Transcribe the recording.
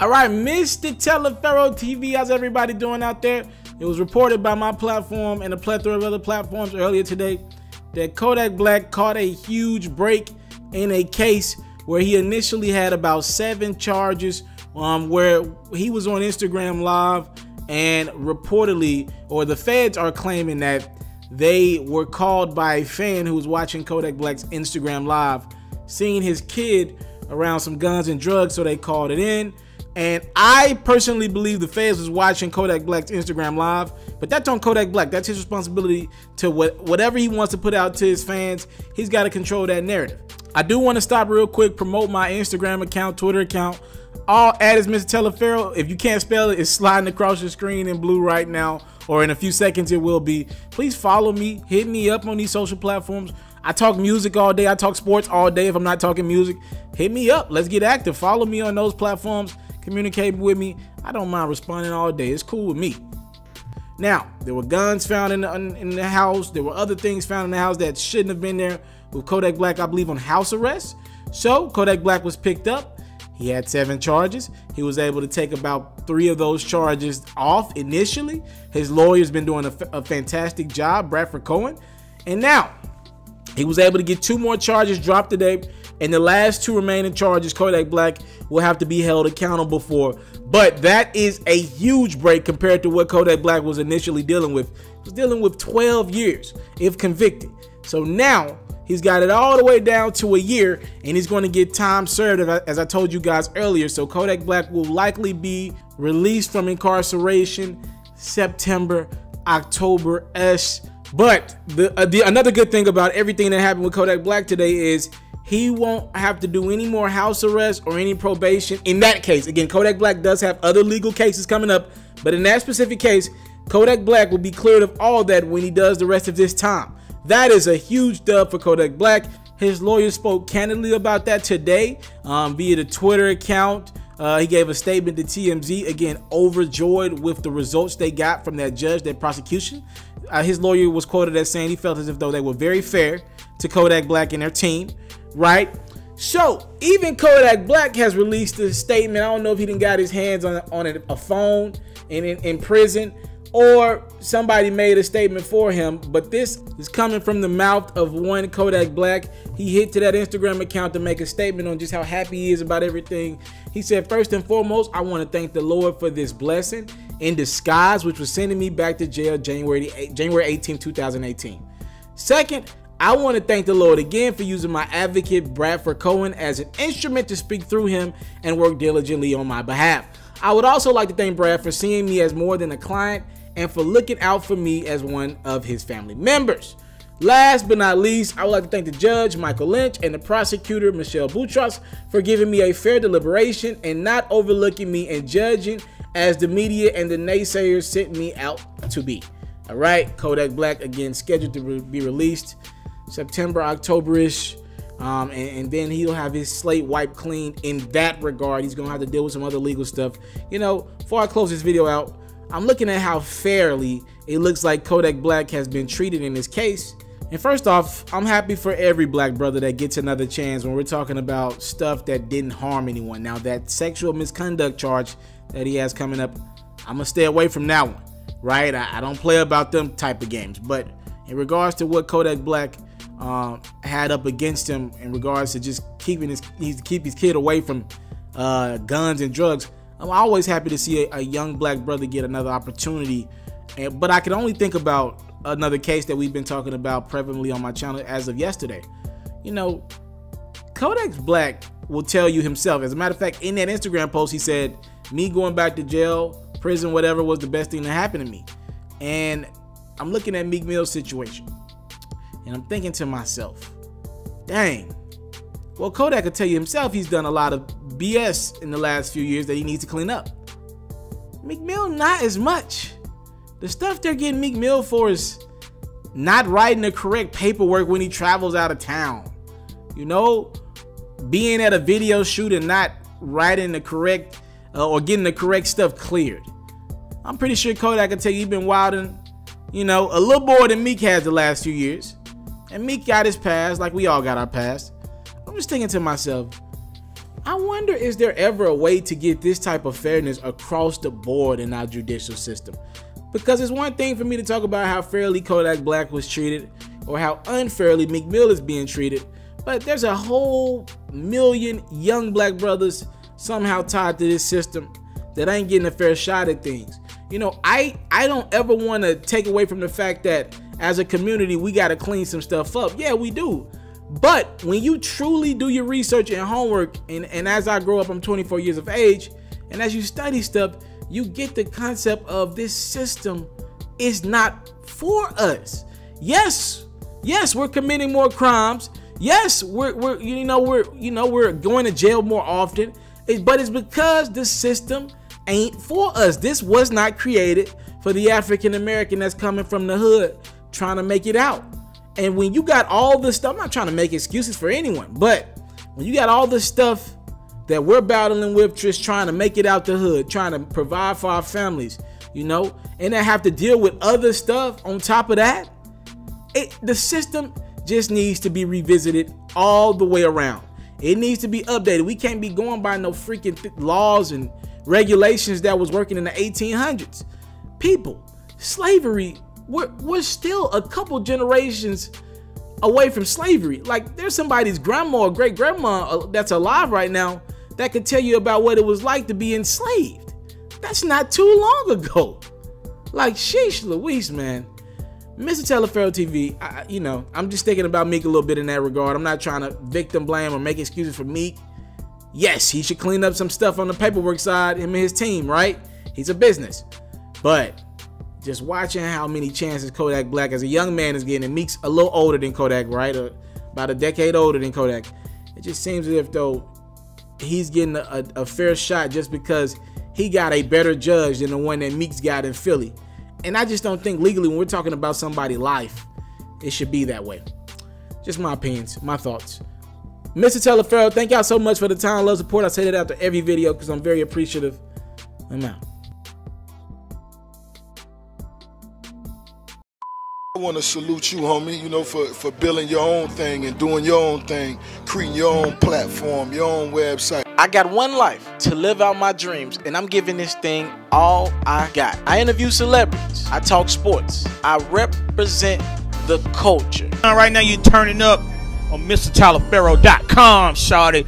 All right, Mr. Taliaferro TV, how's everybody doing out there? It was reported by my platform and a plethora of other platforms earlier today that Kodak Black caught a huge break in a case where he initially had about 7 charges, where he was on Instagram Live, and reportedly, or the feds are claiming that they were called by a fan who was watching Kodak Black's Instagram Live, seeing his kid around some guns and drugs, so they called it in. And I personally believe the feds was watching Kodak Black's Instagram Live, but that's on Kodak Black. That's his responsibility to whatever he wants to put out to his fans. He's got to control that narrative. I do want to stop real quick, promote my Instagram account, Twitter account. All at is Mr. Taliaferro. If you can't spell it, it's sliding across your screen in blue right now, or in a few seconds it will be. Please follow me, hit me up on these social platforms. I talk music all day. I talk sports all day. If I'm not talking music, hit me up. Let's get active. Follow me on those platforms. Communicate with me. I don't mind responding all day. It's cool with me. Now, there were guns found in the house. There were other things found in the house that shouldn't have been there, with Kodak Black, I believe, on house arrest. So Kodak Black was picked up. He had 7 charges. He was able to take about 3 of those charges off initially. His lawyer's been doing a fantastic job, Bradford Cohen. And now he was able to get 2 more charges dropped today. And the last 2 remaining charges, Kodak Black will have to be held accountable for. But that is a huge break compared to what Kodak Black was initially dealing with. He was dealing with 12 years if convicted. So now he's got it all the way down to a year, and he's going to get time served, as I told you guys earlier. So Kodak Black will likely be released from incarceration September, October-ish. But another good thing about everything that happened with Kodak Black today is he won't have to do any more house arrest or any probation. In that case, again, Kodak Black does have other legal cases coming up, but in that specific case, Kodak Black will be cleared of all that when he does the rest of this time. That is a huge dub for Kodak Black. His lawyer spoke candidly about that today via the Twitter account. He gave a statement to TMZ, again, overjoyed with the results they got from that judge, that prosecution. His lawyer was quoted as saying he felt as if though they were very fair to Kodak Black and their team, right? So even Kodak Black has released a statement. I don't know if he done got his hands on a phone in prison, or somebody made a statement for him, but this is coming from the mouth of one Kodak Black. He hit to that Instagram account to make a statement on just how happy he is about everything. He said, first and foremost, I want to thank the Lord for this blessing in disguise, which was sending me back to jail January 18, 2018. Second, I want to thank the Lord again for using my advocate Bradford Cohen as an instrument to speak through him and work diligently on my behalf. I would also like to thank Brad for seeing me as more than a client and for looking out for me as one of his family members. Last but not least, I would like to thank the judge, Michael Lynch, and the prosecutor, Michelle Boutros, for giving me a fair deliberation and not overlooking me and judging as the media and the naysayers sent me out to be. All right, Kodak Black, again, scheduled to be released September, October-ish, and then he'll have his slate wiped clean in that regard. He's going to have to deal with some other legal stuff. You know, before I close this video out, I'm looking at how fairly it looks like Kodak Black has been treated in this case. And first off, I'm happy for every black brother that gets another chance when we're talking about stuff that didn't harm anyone. Now, that sexual misconduct charge that he has coming up, I'm going to stay away from that one, right? I don't play about them type of games. But in regards to what Kodak Black had up against him in regards to just keep his kid away from guns and drugs, I'm always happy to see a young black brother get another opportunity. But I can only think about another case that we've been talking about prevalently on my channel as of yesterday. You know, Kodak Black will tell you himself. As a matter of fact, in that Instagram post, he said, me going back to jail, prison, whatever, was the best thing that happened to me. And I'm looking at Meek Mill's situation, and I'm thinking to myself, dang, well, Kodak could tell you himself he's done a lot of BS in the last few years that he needs to clean up. Meek Mill, not as much. The stuff they're getting Meek Mill for is not writing the correct paperwork when he travels out of town. You know, being at a video shoot and not writing the correct or getting the correct stuff cleared. I'm pretty sure Kodak can tell you he's been wilding, you know, a little more than Meek has the last few years. And Meek got his past like we all got our past. I'm just thinking to myself, I wonder, is there ever a way to get this type of fairness across the board in our judicial system? Because it's one thing for me to talk about how fairly Kodak Black was treated or how unfairly Meek Mill is being treated, but there's a whole million young black brothers somehow tied to this system that ain't getting a fair shot at things. You know, I don't ever want to take away from the fact that as a community, we got to clean some stuff up. Yeah, we do. But when you truly do your research and homework, and as I grow up, I'm 24 years of age, and as you study stuff, you get the concept of this system is not for us. Yes, we're committing more crimes. Yes, we're going to jail more often, but it's because the system ain't for us. This was not created for the African American that's coming from the hood trying to make it out. And when you got all this stuff, I'm not trying to make excuses for anyone, but when you got all this stuff that we're battling with, just trying to make it out the hood, trying to provide for our families, you know, and then have to deal with other stuff on top of that, the system just needs to be revisited all the way around. It needs to be updated. We can't be going by no freaking laws and regulations that was working in the 1800s. People, slavery, we're still a couple generations away from slavery. Like, there's somebody's grandma or great grandma that's alive right now that could tell you about what it was like to be enslaved. That's not too long ago. Like, sheesh Louise, man. Mr. Taliaferro TV, I'm just thinking about Meek a little bit in that regard. I'm not trying to victim blame or make excuses for Meek. Yes, he should clean up some stuff on the paperwork side, him and his team, right? He's a business. But just watching how many chances Kodak Black as a young man is getting, and Meek's a little older than Kodak, right? About a decade older than Kodak. It just seems as if, though, he's getting a fair shot just because he got a better judge than the one that Meek's got in Philly. And I just don't think legally, when we're talking about somebody's life, it should be that way. Just my opinions, my thoughts. Mr. Taliaferro, thank y'all so much for the time, love, support. I say that after every video because I'm very appreciative. I'm out. I want to salute you, homie, you know, for building your own thing and doing your own thing, creating your own platform, your own website. I got one life to live out my dreams, and I'm giving this thing all I got. I interview celebrities. I talk sports. I represent the culture. Right now you're turning up on MrTaliaferro.com, shawty.